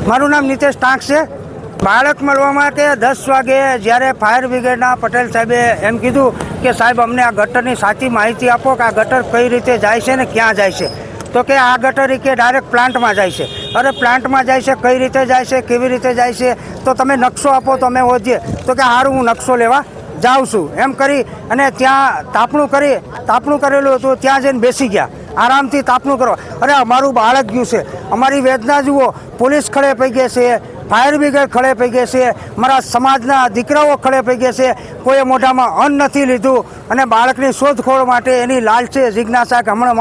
મારું નામ નિતેશ ટાંક છે। બાળક મળવા માટે 10 વાગે જ્યારે ફાયર બ્રિગેડના પટેલ સાહેબે એમ કીધું કે સાહેબ અમને આ ગટરની સાચી માહિતી આપો કે આ ગટર કઈ રીતે જાય છે ને ક્યાં જાય છે, તો કે આ ગટર કે ડાયરેક્ટ પ્લાન્ટમાં જાય છે। અરે પ્લાન્ટમાં જાય છે, કઈ રીતે જાય છે, કેવી રીતે જાય છે, તો તમે નકશો આપો તો અમે હોજીએ। તો કે સારું હું નકશો લેવા જાઉં છું એમ કરી અને ત્યાં તાપણું કરેલું હતું, ત્યાં જઈને બેસી ગયા આરામથી તાપણું કરો। અરે અમારું બાળક ગયું છે, અમારી વેદના જુઓ, પોલીસ ખડે પડી ગઈ છે, ફાયર બ્રિગેડ ખડે પડી ગઈ છે, મારા સમાજના દીકરાઓ ખડે પડી ગયા છે, કોઈએ મોઢામાં અન્ન નથી લીધું અને બાળકની શોધખોળ માટે એની લાલચે જિજ્ઞાસા કે હમણાં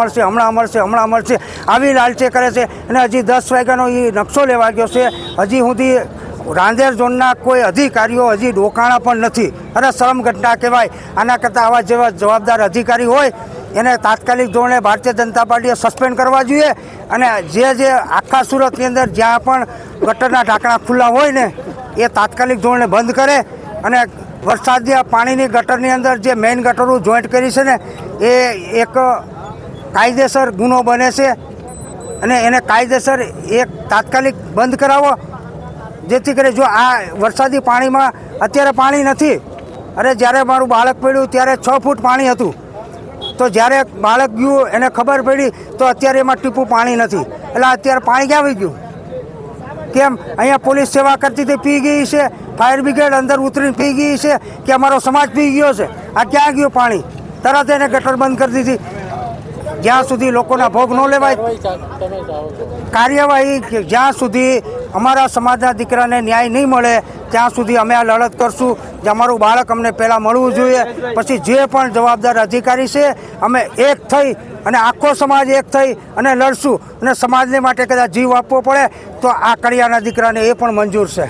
મળશે આવી લાલચે કરે છે। અને હજી 10 વાગ્યાનો એ નકશો લેવા ગયો છે, હજી સુધી રાંદેર ઝોનના કોઈ અધિકારીઓ હજી ડોકાણા પણ નથી। અરે શરમ ઘટના કહેવાય। આના કરતાં આવા જેવા જવાબદાર અધિકારી હોય એને તાત્કાલિક ધોરણે ભારતીય જનતા પાર્ટીએ સસ્પેન્ડ કરવા જોઈએ અને જે આખા સુરતની અંદર જ્યાં પણ ગટરના ઢાંકણા ખુલ્લા હોય ને એ તાત્કાલિક ધોરણે બંધ કરે અને વરસાદના પાણીની ગટરની અંદર જે મેઇન ગટરો જોઈન્ટ કરી છે ને એ એક કાયદેસર ગુનો બને છે અને એને કાયદેસર એક તાત્કાલિક બંધ કરાવો, જેથી કરી જો આ વરસાદી પાણીમાં અત્યારે પાણી નથી। અરે જ્યારે મારું બાળક પડ્યું ત્યારે 6 ફૂટ પાણી હતું, તો જ્યારે બાળક ગયું એને ખબર પડી તો અત્યારે એમાં ટીપું પાણી નથી, એટલે અત્યારે પાણી ક્યાં આવી ગયું? કેમ અહીંયા પોલીસ સેવા કરતી હતી પી ગઈ છે, ફાયર બ્રિગેડ અંદર ઉતરીને પી ગઈ છે કે અમારો સમાજ પી ગયો છે? આ ક્યાં ગયું પાણી? તરત એને ગટર બંધ કરી દીધી। જ્યાં સુધી લોકોના ભોગ ન લેવાય કાર્યવાહી, જ્યાં સુધી અમારા સમાજના દીકરાને ન્યાય નહીં મળે ત્યાં સુધી અમે આ લડત કરશું। જે અમારું બાળક અમને પહેલાં મળવું જોઈએ, પછી જે પણ જવાબદાર અધિકારી છે અમે એક થઈ અને આખો સમાજ એક થઈ અને લડશું અને સમાજને માટે કદાચ જીવ આપવો પડે તો આ કડિયાના દીકરાને એ પણ મંજૂર છે।